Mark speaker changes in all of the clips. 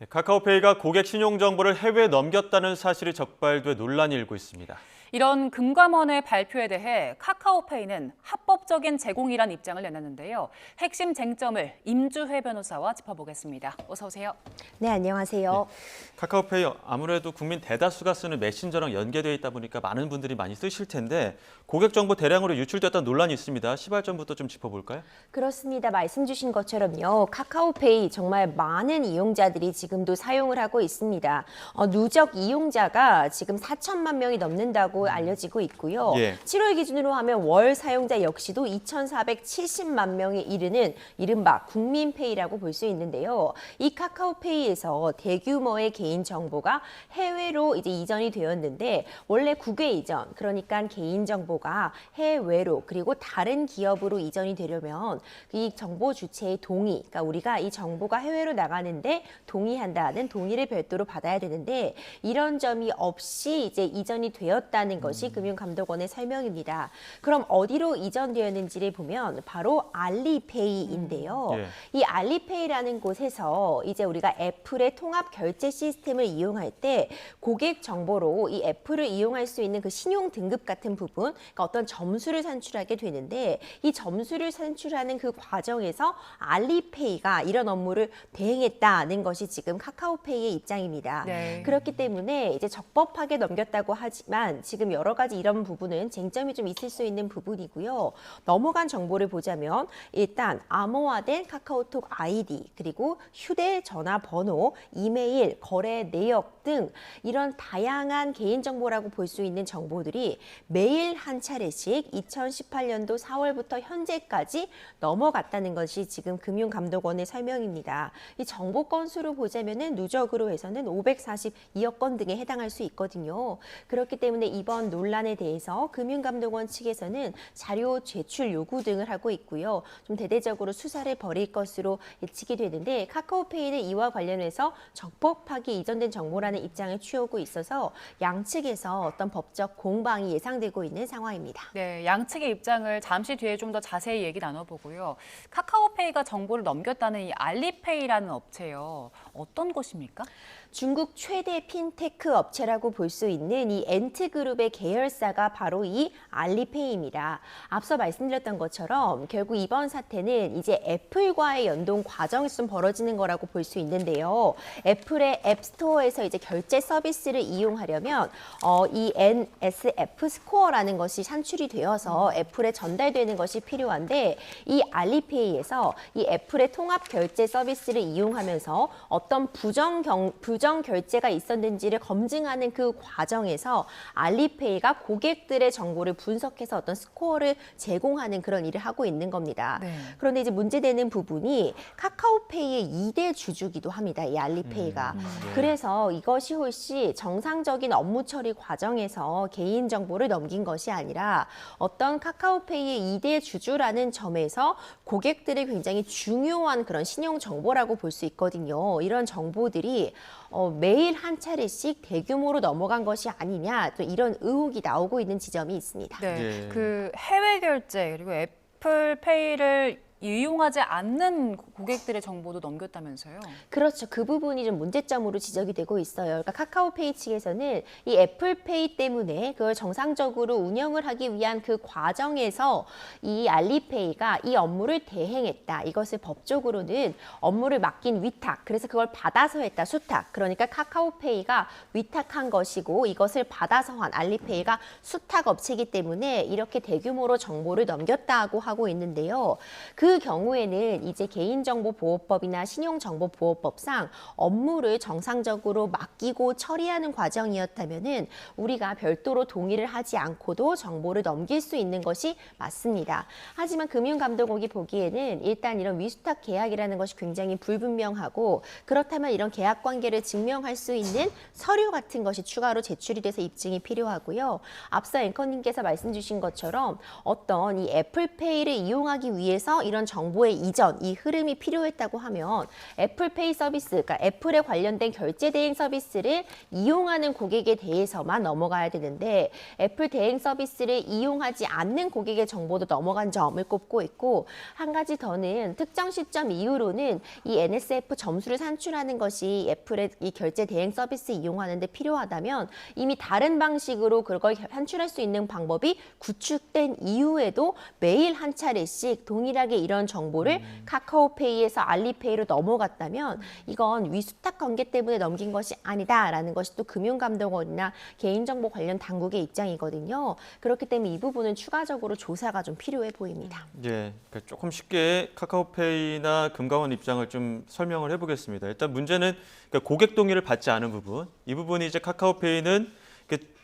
Speaker 1: 카카오페이가 고객 신용정보를 해외에 넘겼다는 사실이 적발돼 논란이 일고 있습니다.
Speaker 2: 이런 금감원의 발표에 대해 카카오페이는 합법적인 제공이란 입장을 내놨는데요. 핵심 쟁점을 임주회 변호사와 짚어보겠습니다. 어서 오세요.
Speaker 3: 네, 안녕하세요.
Speaker 1: 카카오페이 아무래도 국민 대다수가 쓰는 메신저랑 연계되어 있다 보니까 많은 분들이 많이 쓰실 텐데 고객 정보 대량으로 유출됐다는 논란이 있습니다. 시발점부터 좀 짚어볼까요?
Speaker 3: 그렇습니다. 말씀 주신 것처럼요. 카카오페이 정말 많은 이용자들이 지금도 사용을 하고 있습니다. 누적 이용자가 지금 4천만 명이 넘는다고 알려지고 있고요. 7월 기준으로 하면 월 사용자 역시도 2,470만 명에 이르는 이른바 국민페이라고 볼 수 있는데요. 이 카카오페이에서 대규모의 개인 정보가 해외로 이제 이전이 되었는데 원래 국외 이전, 그러니까 개인 정보가 해외로 그리고 다른 기업으로 이전이 되려면 이 정보 주체의 동의, 그러니까 우리가 이 정보가 해외로 나가는데 동의한다는 동의를 별도로 받아야 되는데 이런 점이 없이 이제 이전이 되었다는 것이 금융감독원의 설명입니다. 그럼 어디로 이전되었는지를 보면 바로 알리페이인데요. 이 알리페이라는 곳에서 이제 우리가 애플의 통합 결제 시스템을 이용할 때 고객 정보로 이 애플을 이용할 수 있는 그 신용 등급 같은 부분, 그러니까 어떤 점수를 산출하게 되는데 이 점수를 산출하는 그 과정에서 알리페이가 이런 업무를 대행했다는 것이 지금 카카오페이의 입장입니다. 그렇기 때문에 이제 적법하게 넘겼다고 하지만 지금 여러 가지 이런 부분은 쟁점이 좀 있을 수 있는 부분이고요. 넘어간 정보를 보자면 일단 암호화된 카카오톡 아이디, 그리고 휴대전화 번호, 이메일, 거래 내역 등 이런 다양한 개인정보라고 볼 수 있는 정보들이 매일 한 차례씩 2018년도 4월부터 현재까지 넘어갔다는 것이 지금 금융감독원의 설명입니다. 이 정보 건수로 보자면은 누적으로 해서는 542억 건 등에 해당할 수 있거든요. 그렇기 때문에 이번 논란에 대해서 금융감독원 측에서는 자료 제출 요구 등을 하고 있고요. 좀 대대적으로 수사를 벌일 것으로 예측이 되는데 카카오페이는 이와 관련해서 적법하게 이전된 정보라는 입장을 취하고 있어서 양측에서 어떤 법적 공방이 예상되고 있는 상황입니다.
Speaker 2: 네, 양측의 입장을 잠시 뒤에 좀 더 자세히 얘기 나눠보고요. 카카오페이가 정보를 넘겼다는 이 알리페이라는 업체요. 어떤 곳입니까?
Speaker 3: 중국 최대 핀테크 업체라고 볼 수 있는 이 엔트그룹의 계열사가 바로 이 알리페이입니다. 앞서 말씀드렸던 것처럼 결국 이번 사태는 이제 애플과의 연동 과정에서 좀 벌어지는 거라고 볼 수 있는데요. 애플의 앱스토어에서 이제 결제 서비스를 이용하려면 이 NSF 스코어라는 것이 산출이 되어서 애플에 전달되는 것이 필요한데 이 알리페이에서 이 애플의 통합 결제 서비스를 이용하면서 어떤 부정 결제가 있었는지를 검증하는 그 과정에서 알리페이가 고객들의 정보를 분석해서 어떤 스코어를 제공하는 그런 일을 하고 있는 겁니다. 그런데 이제 문제되는 부분이 카카오페이의 2대 주주기도 합니다. 이 알리페이가. 그래서 이것이 혹시 정상적인 업무 처리 과정에서 개인 정보를 넘긴 것이 아니라 어떤 카카오페이의 2대 주주라는 점에서 고객들의 굉장히 중요한 그런 신용 정보라고 볼 수 있거든요. 이런 정보들이 매일 한 차례씩 대규모로 넘어간 것이 아니냐, 또 이런 의혹이 나오고 있는 지점이 있습니다.
Speaker 2: 네, 그 해외 결제 그리고 애플페이를 이용하지 않는 고객들의 정보도 넘겼다면서요?
Speaker 3: 그렇죠. 그 부분이 좀 문제점으로 지적이 되고 있어요. 그러니까 카카오페이 측에서는 이 애플페이 때문에 그걸 정상적으로 운영을 하기 위한 그 과정에서 이 알리페이가 이 업무를 대행했다. 이것을 법적으로는 업무를 맡긴 위탁, 그래서 그걸 받아서 했다. 수탁. 그러니까 카카오페이가 위탁한 것이고 이것을 받아서 한 알리페이가 수탁 업체이기 때문에 이렇게 대규모로 정보를 넘겼다고 하고 있는데요. 그 경우에는 이제 개인정보보호법이나 신용정보보호법상 업무를 정상적으로 맡기고 처리하는 과정이었다면은 우리가 별도로 동의를 하지 않고도 정보를 넘길 수 있는 것이 맞습니다. 하지만 금융감독원이 보기에는 일단 이런 위수탁 계약이라는 것이 굉장히 불분명하고 그렇다면 이런 계약 관계를 증명할 수 있는 서류 같은 것이 추가로 제출이 돼서 입증이 필요하고요. 앞서 앵커님께서 말씀 주신 것처럼 어떤 이 애플페이를 이용하기 위해서 이런 이런 정보의 이전, 이 흐름이 필요했다고 하면 애플페이 서비스, 그러니까 애플에 관련된 결제 대행 서비스를 이용하는 고객에 대해서만 넘어가야 되는데 애플 대행 서비스를 이용하지 않는 고객의 정보도 넘어간 점을 꼽고 있고 한 가지 더는 특정 시점 이후로는 이 NSF 점수를 산출하는 것이 애플의 이 결제 대행 서비스 이용하는 데 필요하다면 이미 다른 방식으로 그걸 산출할 수 있는 방법이 구축된 이후에도 매일 한 차례씩 동일하게 이런 정보를 카카오페이에서 알리페이로 넘어갔다면 이건 위수탁 관계 때문에 넘긴 것이 아니다라는 것이 또 금융감독원이나 개인정보 관련 당국의 입장이거든요. 그렇기 때문에 이 부분은 추가적으로 조사가 좀 필요해 보입니다.
Speaker 1: 예, 그러니까 조금 쉽게 카카오페이나 금감원 입장을 좀 설명을 해보겠습니다. 일단 문제는 그러니까 고객 동의를 받지 않은 부분, 이 부분이 이제 카카오페이는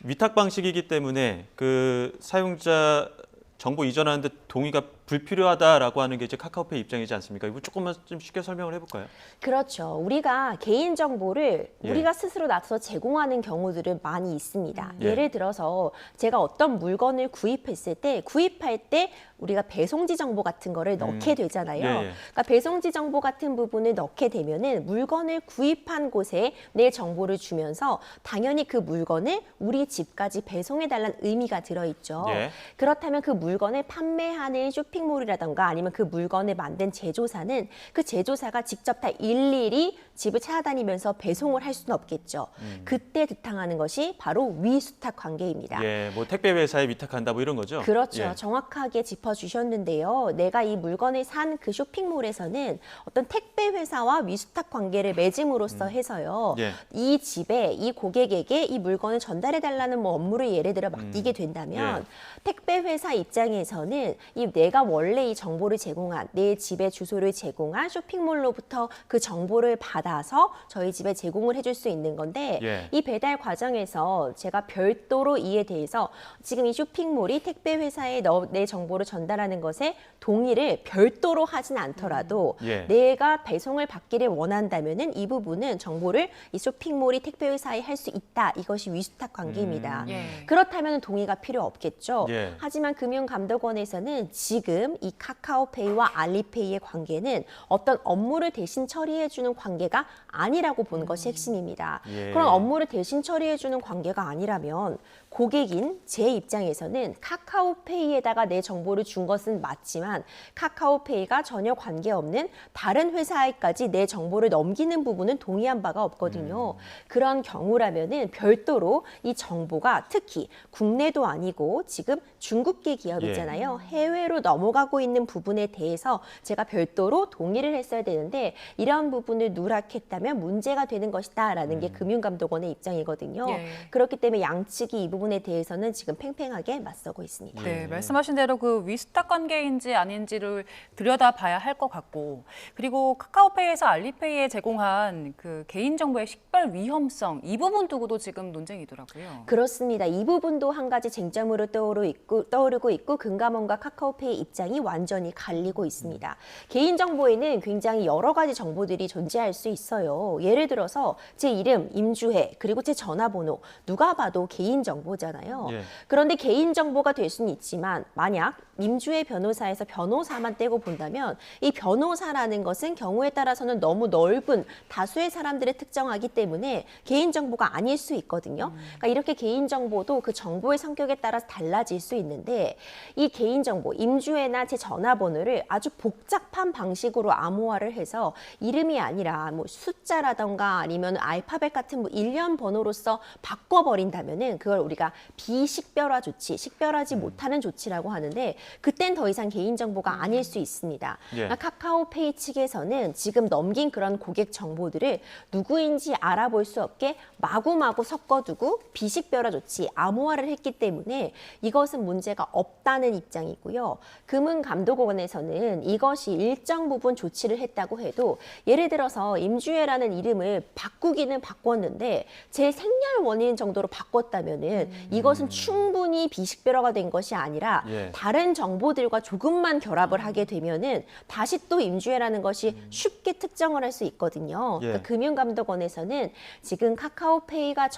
Speaker 1: 위탁 방식이기 때문에 그 사용자 정보 이전하는데 동의가 불필요하다라고 하는 게 이제 카카오페이 입장이지 않습니까? 이거 조금만 좀 쉽게 설명을 해볼까요?
Speaker 3: 그렇죠. 우리가 개인 정보를
Speaker 1: 예.
Speaker 3: 우리가 스스로 나서서 제공하는 경우들은 많이 있습니다. 예를 들어서 제가 어떤 물건을 구입했을 때 구입할 때 우리가 배송지 정보 같은 거를 넣게 되잖아요.
Speaker 1: 예, 예.
Speaker 3: 그러니까 배송지 정보 같은 부분을 넣게 되면은 물건을 구입한 곳에 내 정보를 주면서 당연히 그 물건을 우리 집까지 배송해 달라는 의미가 들어있죠.
Speaker 1: 예.
Speaker 3: 그렇다면 그 물건을 판매하는 쇼핑몰이라던가 아니면 그 물건을 만든 제조사는 그 제조사가 직접 다 일일이 집을 찾아다니면서 배송을 할 수는 없겠죠. 그때 뒤탕하는 것이 바로 위수탁 관계입니다.
Speaker 1: 예, 뭐 택배 회사에 위탁한다 뭐 이런 거죠?
Speaker 3: 그렇죠.
Speaker 1: 예.
Speaker 3: 정확하게 짚어주셨는데요. 내가 이 물건을 산 그 쇼핑몰에서는 어떤 택배 회사와 위수탁 관계를 맺음으로써 해서요.
Speaker 1: 예.
Speaker 3: 이 집에 이 고객에게 이 물건을 전달해달라는 뭐 업무를 예를 들어 맡기게 된다면
Speaker 1: 예.
Speaker 3: 택배 회사 입장에서는 이 내가 원래 이 정보를 제공한 내 집의 주소를 제공한 쇼핑몰로부터 그 정보를 받아서 저희 집에 제공을 해줄 수 있는 건데
Speaker 1: 예.
Speaker 3: 이 배달 과정에서 제가 별도로 이에 대해서 지금 이 쇼핑몰이 택배 회사에 내 정보를 전달하는 것에 동의를 별도로 하진 않더라도
Speaker 1: 예.
Speaker 3: 내가 배송을 받기를 원한다면은 이 부분은 정보를 이 쇼핑몰이 택배 회사에 할 수 있다. 이것이 위수탁 관계입니다.
Speaker 2: 예.
Speaker 3: 그렇다면 동의가 필요 없겠죠.
Speaker 1: 예.
Speaker 3: 하지만 금융감독원에서는 지금 이 카카오페이와 알리페이의 관계는 어떤 업무를 대신 처리해주는 관계가 아니라고 보는 것이 핵심입니다.
Speaker 1: 예.
Speaker 3: 그럼 업무를 대신 처리해주는 관계가 아니라면 고객인 제 입장에서는 카카오페이에다가 내 정보를 준 것은 맞지만 카카오페이가 전혀 관계없는 다른 회사에까지 내 정보를 넘기는 부분은 동의한 바가 없거든요. 그런 경우라면은 별도로 이 정보가 특히 국내도 아니고 지금 중국계 기업이잖아요. 해외로 넘어가고 있는 부분에 대해서 제가 별도로 동의를 했어야 되는데 이런 부분을 누락했다면 문제가 되는 것이다라는 게 금융감독원의 입장이거든요.
Speaker 2: 예.
Speaker 3: 그렇기 때문에 양측이 이 부분에 대해서는 지금 팽팽하게 맞서고 있습니다.
Speaker 2: 네, 말씀하신 대로 그 위수탁 관계인지 아닌지를 들여다봐야 할 것 같고, 그리고 카카오페이에서 알리페이에 제공한 그 개인정보의 식별 위험성 이 부분 두고도 지금 논쟁이더라고요.
Speaker 3: 그렇습니다. 이 부분도 한 가지 쟁점으로 떠오르고 있고 금감원과 카카오페이 입장이 완전히 갈리고 있습니다. 개인정보에는 굉장히 여러 가지 정보들이 존재할 수 있어요. 예를 들어서 제 이름, 임주해, 그리고 제 전화번호 누가 봐도 개인정보잖아요.
Speaker 1: 예.
Speaker 3: 그런데 개인정보가 될 수는 있지만 만약 임주해 변호사에서 변호사만 떼고 본다면 이 변호사라는 것은 경우에 따라서는 너무 넓은 다수의 사람들을 특정하기 때문에 개인정보가 아닐 수 있거든요. 그러니까 이렇게 개인정보도 그 정보의 성격에 따라서 달라질 수 있는데 이 개인정보, 임주해나 제 전화번호를 아주 복잡한 방식으로 암호화를 해서 이름이 아니라 뭐 숫자라던가 아니면 알파벳 같은 뭐 일련 번호로서 바꿔버린다면은 그걸 우리가 비식별화 조치, 식별하지 못하는 조치라고 하는데 그땐 더 이상 개인정보가 아닐 수 있습니다.
Speaker 1: 예.
Speaker 3: 그러니까 카카오페이 측에서는 지금 넘긴 그런 고객 정보들을 누구인지 알아볼 수 없게 마구마구 섞어두고 비식별화 조치, 암호화를 했기 때문에 이것은 문제가 없다는 입장이고요. 금융감독원에서는 이것이 일정 부분 조치를 했다고 해도 예를 들어서 임주혜라는 이름을 바꾸기는 바꿨는데 제 생략 원인 정도로 바꿨다면은 이것은 충분히 비식별화가 된 것이 아니라
Speaker 1: 예.
Speaker 3: 다른 정보들과 조금만 결합을 하게 되면은 다시 또 임주혜라는 것이 쉽게 특정을 할 수 있거든요.
Speaker 1: 예.
Speaker 3: 그러니까 금융감독원에서는 지금 카카오페이가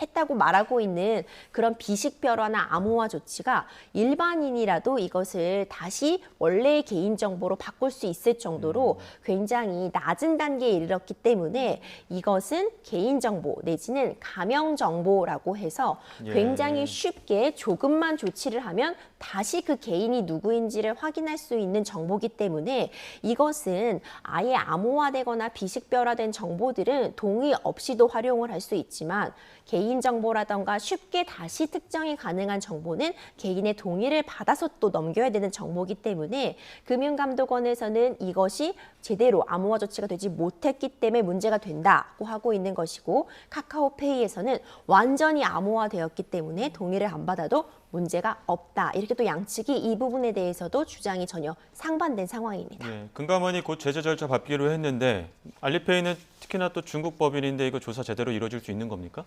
Speaker 3: 했다고 말하고 있는 그런 비식별화나 암호화 조치가 일반인이라도 이것을 다시 원래의 개인정보로 바꿀 수 있을 정도로 굉장히 낮은 단계에 이르렀기 때문에 이것은 개인정보 내지는 가명정보라고 해서
Speaker 1: 예.
Speaker 3: 굉장히 쉽게 조금만 조치를 하면 다시 그 개인이 누구인지를 확인할 수 있는 정보이기 때문에 이것은 아예 암호화되거나 비식별화된 정보들은 동의 없이도 활용을 할 수 있지만 개인정보라던가 쉽게 다시 특정이 가능한 정보는 개인의 동의를 받아서 또 넘겨야 되는 정보이기 때문에 금융감독원에서는 이것이 제대로 암호화 조치가 되지 못했기 때문에 문제가 된다고 하고 있는 것이고 카카오페이에서는 완전히 암호화되었기 때문에 동의를 안 받아도 문제가 없다. 이렇게 또 양측이 이 부분에 대해서도 주장이 전혀 상반된 상황입니다.
Speaker 1: 예, 금감원이 곧 제재 절차 밟기로 했는데 알리페이는 특히나 또 중국 법인인데 이거 조사 제대로 이루어질 수 있는 겁니까?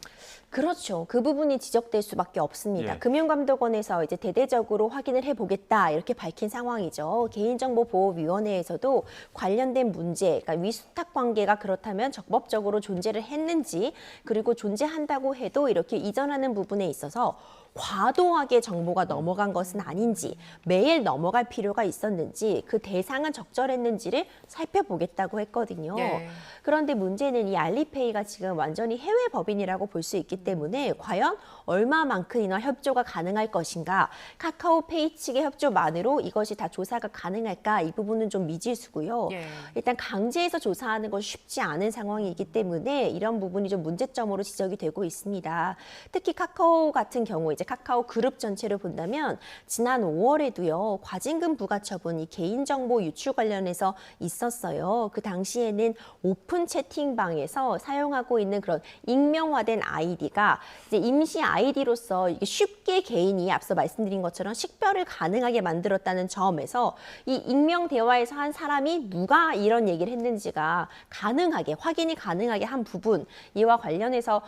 Speaker 3: 그렇죠. 그 부분이 지적될 수밖에 없습니다.
Speaker 1: 예.
Speaker 3: 금융감독원에서 이제 대대적으로 확인을 해보겠다 이렇게 밝힌 상황이죠. 개인정보보호위원회에서도 관련된 문제, 그러니까 위수탁 관계가 그렇다면 적법적으로 존재를 했는지 그리고 존재한다고 해도 이렇게 이전하는 부분에 있어서 과도하게 정보가 넘어간 것은 아닌지 매일 넘어갈 필요가 있었는지 그 대상은 적절했는지를 살펴보겠다고 했거든요.
Speaker 2: 예.
Speaker 3: 그런데 문제는 이 알리페이가 지금 완전히 해외 법인이라고 볼 수 있기 때문에 과연 얼마만큼이나 협조가 가능할 것인가 카카오페이 측의 협조만으로 이것이 다 조사가 가능할까 이 부분은 좀 미지수고요.
Speaker 2: 예.
Speaker 3: 일단 강제해서 조사하는 것이 쉽지 않은 상황이기 때문에 이런 부분이 좀 문제점으로 지적이 되고 있습니다. 특히 카카오 같은 경우 이제 카카오 그룹 전체를 본다면 지난 5월에도요 과징금 부과 처분이 개인정보 유출 관련해서 있었어요. 그 당시에는 오픈 채팅방에서 사용하고 있는 그런 익명화된 아이디가 이제 임시 아이디로서 이게 쉽게 개인이 앞서 말씀드린 것처럼 식별을 가능하게 만들었다는 점에서 이 익명 대화에서 한 사람이 누가 이런 얘기를 했는지가 가능하게 확인이 가능하게 한 부분 이와 관련해서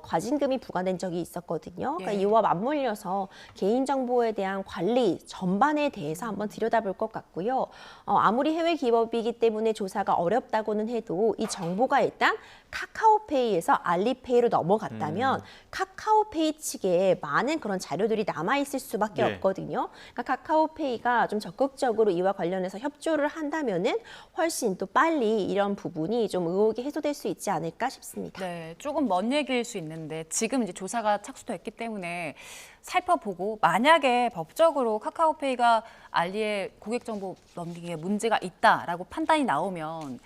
Speaker 3: 과징금이 부과된 적이 있었거든요. 그러니까
Speaker 2: 예.
Speaker 3: 이와 맞물려서 개인정보에 대한 관리 전반에 대해서 한번 들여다볼 것 같고요. 아무리 해외 기업이기 때문에 조사가 어렵다고는 해도 이 정보가 일단 카카오페이에서 알리페이로 넘어갔다면 카카오페이 측에 많은 그런 자료들이 남아있을 수밖에
Speaker 1: 네.
Speaker 3: 없거든요. 그러니까 카카오페이가 좀 적극적으로 이와 관련해서 협조를 한다면은 훨씬 또 빨리 이런 부분이 좀 의혹이 해소될 수 있지 않을까 싶습니다.
Speaker 2: 네, 조금 먼 얘기일 수 있는데 지금 이제 조사가 착수됐기 때문에 살펴보고 만약에 법적으로 카카오페이가 알리의 고객 정보 넘기기에 문제가 있다라고 판단이 나오면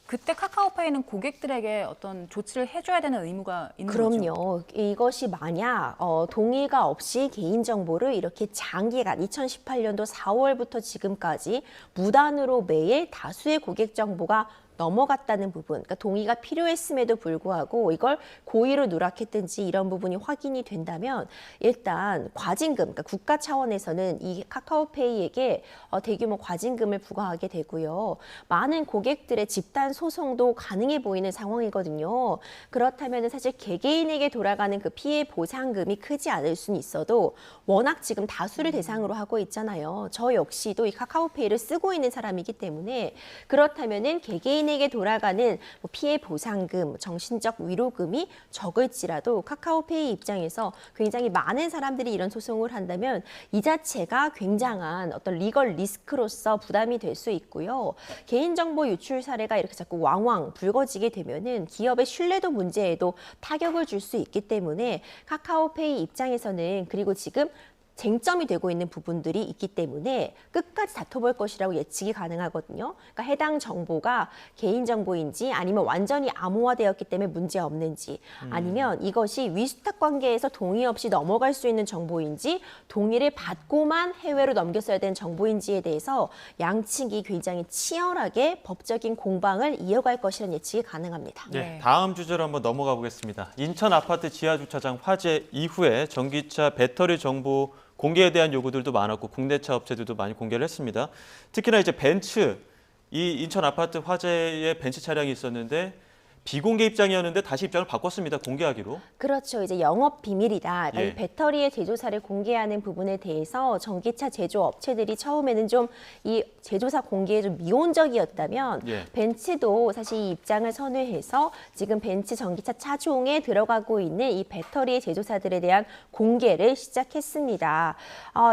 Speaker 2: 그때 카카오페이는 고객들에게 어떤 조치를 해줘야 되는 의무가 있는 거죠?
Speaker 3: 그럼요. 이것이 만약 동의가 없이 개인정보를 이렇게 장기간 2018년도 4월부터 지금까지 무단으로 매일 다수의 고객 정보가 넘어갔다는 부분, 그러니까 동의가 필요했음에도 불구하고 이걸 고의로 누락했든지 이런 부분이 확인이 된다면 일단 과징금, 그러니까 국가 차원에서는 이 카카오페이에게 대규모 과징금을 부과하게 되고요. 많은 고객들의 집단 소송도 가능해 보이는 상황이거든요. 그렇다면 사실 개개인에게 돌아가는 그 피해 보상금이 크지 않을 수는 있어도 워낙 지금 다수를 대상으로 하고 있잖아요. 저 역시도 이 카카오페이를 쓰고 있는 사람이기 때문에 그렇다면은 개개인에게 돌아가는 피해 보상금, 정신적 위로금이 적을지라도 카카오페이 입장에서 굉장히 많은 사람들이 이런 소송을 한다면 이 자체가 굉장한 어떤 리걸 리스크로서 부담이 될 수 있고요. 개인정보 유출 사례가 이렇게 자꾸 왕왕 불거지게 되면은 기업의 신뢰도 문제에도 타격을 줄 수 있기 때문에 카카오페이 입장에서는 그리고 지금 쟁점이 되고 있는 부분들이 있기 때문에 끝까지 다퉈볼 것이라고 예측이 가능하거든요. 그러니까 해당 정보가 개인정보인지 아니면 완전히 암호화되었기 때문에 문제 없는지 아니면 이것이 위수탁 관계에서 동의 없이 넘어갈 수 있는 정보인지 동의를 받고만 해외로 넘겼어야 되는 정보인지에 대해서 양측이 굉장히 치열하게 법적인 공방을 이어갈 것이라는 예측이 가능합니다.
Speaker 1: 네, 다음 주제로 한번 넘어가 보겠습니다. 인천 아파트 지하 주차장 화재 이후에 전기차 배터리 정보 공개에 대한 요구들도 많았고 국내차 업체들도 많이 공개를 했습니다. 특히나 이제 벤츠, 이 인천 아파트 화재에 벤츠 차량이 있었는데 비공개 입장이었는데 다시 입장을 바꿨습니다. 공개하기로.
Speaker 3: 그렇죠. 이제 영업 비밀이다. 그러니까
Speaker 1: 예.
Speaker 3: 이 배터리의 제조사를 공개하는 부분에 대해서 전기차 제조 업체들이 처음에는 좀 이 제조사 공개에 좀 미온적이었다면
Speaker 1: 예.
Speaker 3: 벤츠도 사실 이 입장을 선회해서 지금 벤츠 전기차 차종에 들어가고 있는 이 배터리의 제조사들에 대한 공개를 시작했습니다.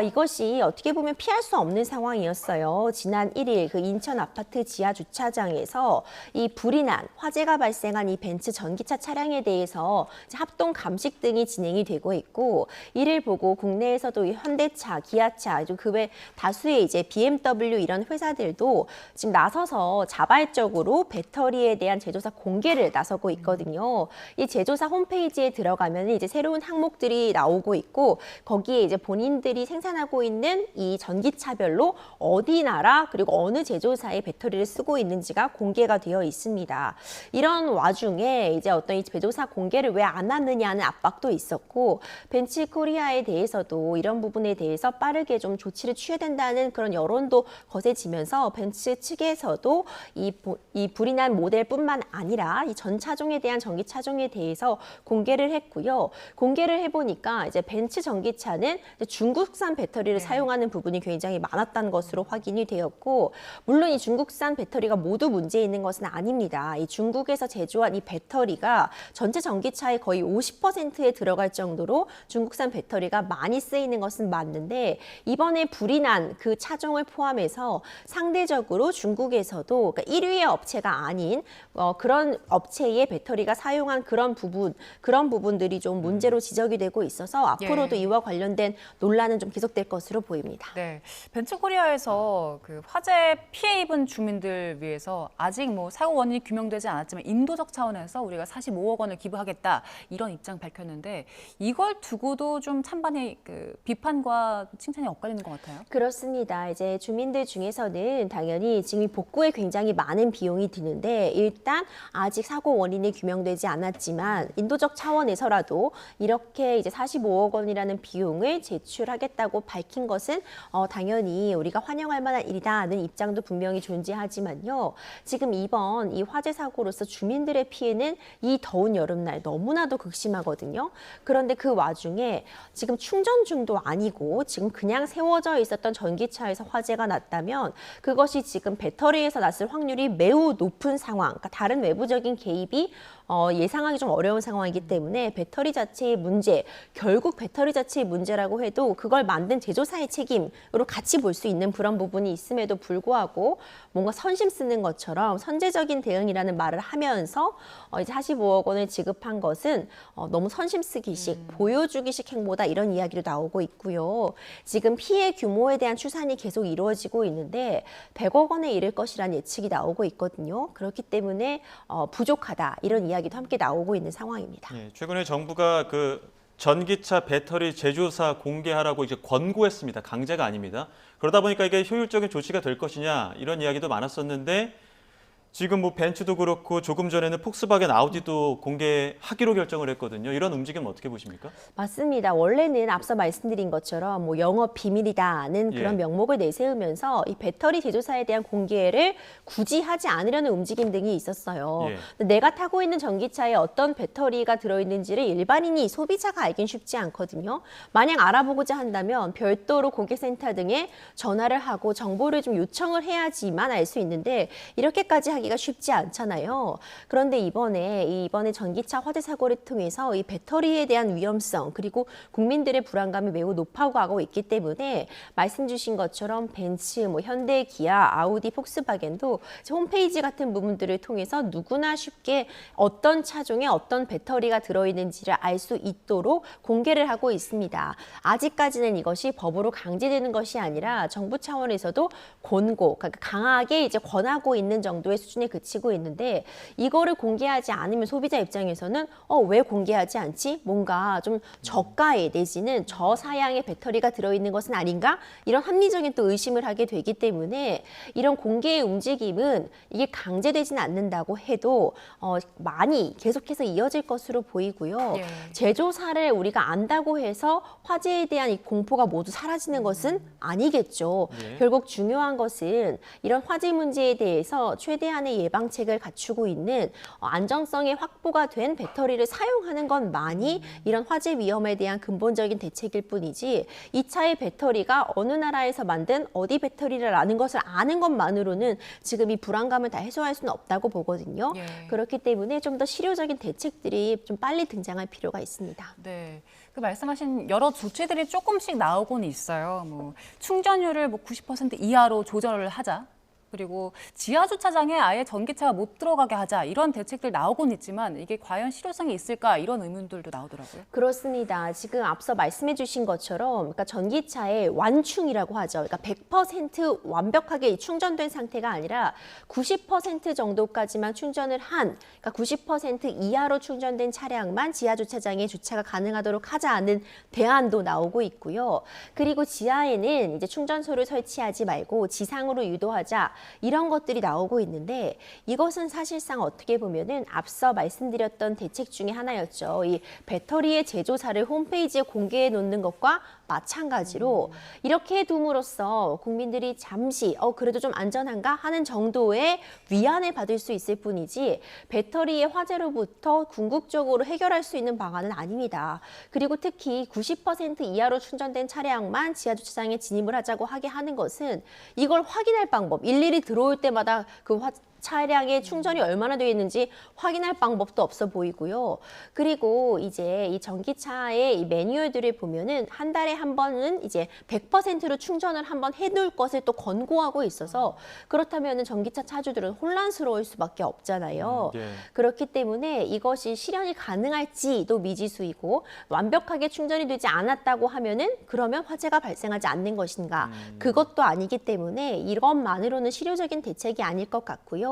Speaker 3: 이것이 어떻게 보면 피할 수 없는 상황이었어요. 지난 1일 그 인천 아파트 지하 주차장에서 이 불이 난 화재가 발생한 이 벤츠 전기차 차량에 대해서 합동 감식 등이 진행이 되고 있고, 이를 보고 국내에서도 이 현대차, 기아차, 그 외 다수의 이제 BMW 이런 회사들도 지금 나서서 자발적으로 배터리에 대한 제조사 공개를 나서고 있거든요. 이 제조사 홈페이지에 들어가면 이제 새로운 항목들이 나오고 있고, 거기에 이제 본인들이 생산하고 있는 이 전기차별로 어디 나라 그리고 어느 제조사의 배터리를 쓰고 있는지가 공개가 되어 있습니다. 이런 와중에 이제 어떤 이 제조사 공개를 왜 안 하느냐는 압박도 있었고, 벤츠 코리아에 대해서도 이런 부분에 대해서 빠르게 좀 조치를 취해야 된다는 그런 여론도 거세지면서 벤츠 측에서도 이 불이 난 모델뿐만 아니라 이 전 차종에 대한 전기 차종에 대해서 공개를 했고요. 공개를 해보니까 이제 벤츠 전기차는 이제 중국산 배터리를 사용하는 부분이 굉장히 많았다는 것으로 확인이 되었고, 물론 이 중국산 배터리가 모두 문제 있는 것은 아닙니다. 이 중국에서 제조한 이 배터리가 전체 전기차의 거의 50%에 들어갈 정도로 중국산 배터리가 많이 쓰이는 것은 맞는데, 이번에 불이 난 그 차종을 포함해서 상대적으로 중국에서도 그러니까 1위의 업체가 아닌 그런 업체의 배터리가 사용한 그런 부분들이 좀 문제로 지적이 되고 있어서 앞으로도
Speaker 2: 예.
Speaker 3: 이와 관련된 논란은 좀 계속될 것으로 보입니다.
Speaker 2: 네, 벤츠코리아에서 그 화재 피해 입은 주민들 위해서 아직 뭐 사고 원인이 규명되지 않았지만 인도적 차원에서 우리가 45억 원을 기부하겠다 이런 입장 밝혔는데, 이걸 두고도 좀 찬반의 그 비판과 칭찬이 엇갈리는 것 같아요.
Speaker 3: 그렇습니다. 이제 주민들 중에서는 당연히 지금 이 복구에 굉장히 많은 비용이 드는데, 일단 아직 사고 원인이 규명되지 않았지만 인도적 차원에서라도 이렇게 이제 45억 원이라는 비용을 제출하겠다고 밝힌 것은 당연히 우리가 환영할 만한 일이다는 입장도 분명히 존재하지만요. 지금 이번 이 화재 사고로서 주민들의 피해는 이 더운 여름날 너무나도 극심하거든요. 그런데 그 와중에 지금 충전 중도 아니고 지금 그냥 세워져 있었던 전기차에서 화재가 났다면 그것이 지금 배터리에서 났을 확률이 매우 높은 상황, 그러니까 다른 외부적인 개입이 예상하기 좀 어려운 상황이기 때문에 배터리 자체의 문제, 결국 배터리 자체의 문제라고 해도 그걸 만든 제조사의 책임으로 같이 볼 수 있는 그런 부분이 있음에도 불구하고 뭔가 선심 쓰는 것처럼 선제적인 대응이라는 말을 하면서 이제 45억 원을 지급한 것은 너무 선심 쓰기식, 보여주기식 행보다 이런 이야기도 나오고 있고요. 지금 피해 규모에 대한 추산이 계속 이루어지고 있는데 100억 원에 이를 것이라는 예측이 나오고 있거든요. 그렇기 때문에 부족하다 이런 이야기도 함께 나오고 있는 상황입니다.
Speaker 1: 예, 최근에 정부가 그 전기차 배터리 제조사 공개하라고 이제 권고했습니다. 강제가 아닙니다. 그러다 보니까 이게 효율적인 조치가 될 것이냐 이런 이야기도 많았었는데, 지금 뭐 벤츠도 그렇고 조금 전에는 폭스바겐 아우디도 공개하기로 결정을 했거든요. 이런 움직임 어떻게 보십니까?
Speaker 3: 맞습니다. 원래는 앞서 말씀드린 것처럼 뭐 영업 비밀이다는 그런 명목을 내세우면서 이 배터리 제조사에 대한 공개를 굳이 하지 않으려는 움직임 등이 있었어요. 근데 내가 타고 있는 전기차에 어떤 배터리가 들어있는지를 일반인이 소비자가 알긴 쉽지 않거든요. 만약 알아보고자 한다면 별도로 고객센터 등에 전화를 하고 정보를 좀 요청을 해야지만 알 수 있는데 이렇게까지 하기가 쉽지 않잖아요. 그런데 이번에 전기차 화재 사고를 통해서 이 배터리에 대한 위험성 그리고 국민들의 불안감이 매우 높아가고 있기 때문에 말씀 주신 것처럼 벤츠, 뭐 현대, 기아, 아우디, 폭스바겐도 홈페이지 같은 부분들을 통해서 누구나 쉽게 어떤 차종에 어떤 배터리가 들어있는지를 알 수 있도록 공개를 하고 있습니다. 아직까지는 이것이 법으로 강제되는 것이 아니라 정부 차원에서도 권고, 그러니까 강하게 이제 권하고 있는 정도의 수준에 그치고 있는데, 이거를 공개하지 않으면 소비자 입장에서는 왜 공개하지 않지? 뭔가 좀 저가의 내지는 저사양의 배터리가 들어있는 것은 아닌가? 이런 합리적인 또 의심을 하게 되기 때문에 이런 공개의 움직임은 이게 강제되지는 않는다고 해도 많이 계속해서 이어질 것으로 보이고요.
Speaker 2: 예.
Speaker 3: 제조사를 우리가 안다고 해서 화재에 대한 이 공포가 모두 사라지는 것은 아니겠죠.
Speaker 1: 예.
Speaker 3: 결국 중요한 것은 이런 화재 문제에 대해서 최대한 한의 예방책을 갖추고 있는 안정성이 확보가 된 배터리를 사용하는 것만이 이런 화재 위험에 대한 근본적인 대책일 뿐이지 이 차의 배터리가 어느 나라에서 만든 어디 배터리라는 것을 아는 것만으로는 지금 이 불안감을 다 해소할 수는 없다고 보거든요.
Speaker 2: 예.
Speaker 3: 그렇기 때문에 좀 더 실효적인 대책들이 좀 빨리 등장할 필요가 있습니다.
Speaker 2: 네. 그 말씀하신 여러 조치들이 조금씩 나오고는 있어요. 뭐 충전율을 뭐 90% 이하로 조절을 하자. 그리고 지하 주차장에 아예 전기차가 못 들어가게 하자. 이런 대책들 나오고는 있지만 이게 과연 실효성이 있을까? 이런 의문들도 나오더라고요.
Speaker 3: 그렇습니다. 지금 앞서 말씀해 주신 것처럼 그러니까 전기차의 완충이라고 하죠. 그러니까 100% 완벽하게 충전된 상태가 아니라 90% 정도까지만 충전을 한 그러니까 90% 이하로 충전된 차량만 지하 주차장에 주차가 가능하도록 하자는 대안도 나오고 있고요. 그리고 지하에는 이제 충전소를 설치하지 말고 지상으로 유도하자. 이런 것들이 나오고 있는데 이것은 사실상 어떻게 보면은 앞서 말씀드렸던 대책 중에 하나였죠. 이 배터리의 제조사를 홈페이지에 공개해 놓는 것과 마찬가지로 이렇게 둠으로써 국민들이 잠시 그래도 좀 안전한가 하는 정도의 위안을 받을 수 있을 뿐이지 배터리의 화재로부터 궁극적으로 해결할 수 있는 방안은 아닙니다. 그리고 특히 90% 이하로 충전된 차량만 지하주차장에 진입을 하자고 하게 하는 것은 이걸 확인할 방법, 일일이 들어올 때마다 그 차량의 충전이 얼마나 되어 있는지 확인할 방법도 없어 보이고요. 그리고 이제 이 전기차의 이 매뉴얼들을 보면은 한 달에 한 번은 이제 100%로 충전을 한번 해놓을 것을 또 권고하고 있어서 그렇다면은 전기차 차주들은 혼란스러울 수밖에 없잖아요.
Speaker 1: 예.
Speaker 3: 그렇기 때문에 이것이 실현이 가능할지도 미지수이고 완벽하게 충전이 되지 않았다고 하면은 그러면 화재가 발생하지 않는 것인가? 그것도 아니기 때문에 이것만으로는 실효적인 대책이 아닐 것 같고요.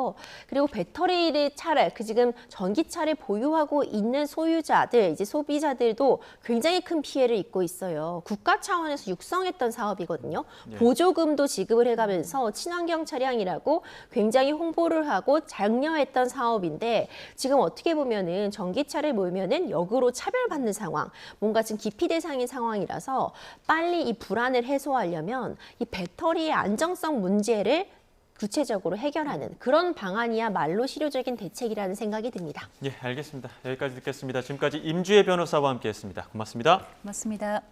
Speaker 3: 그리고 배터리를 지금 전기차를 보유하고 있는 소유자들, 이제 소비자들도 굉장히 큰 피해를 입고 있어요. 국가 차원에서 육성했던 사업이거든요.
Speaker 1: 예.
Speaker 3: 보조금도 지급을 해가면서 친환경 차량이라고 굉장히 홍보를 하고 장려했던 사업인데 지금 어떻게 보면은 전기차를 몰면은 역으로 차별받는 상황, 뭔가 지금 기피 대상인 상황이라서 빨리 이 불안을 해소하려면 이 배터리의 안정성 문제를 구체적으로 해결하는 그런 방안이야말로 실효적인 대책이라는 생각이 듭니다.
Speaker 1: 예, 알겠습니다. 여기까지 듣겠습니다. 지금까지 임주혜 변호사와 함께했습니다. 고맙습니다.
Speaker 2: 맞습니다.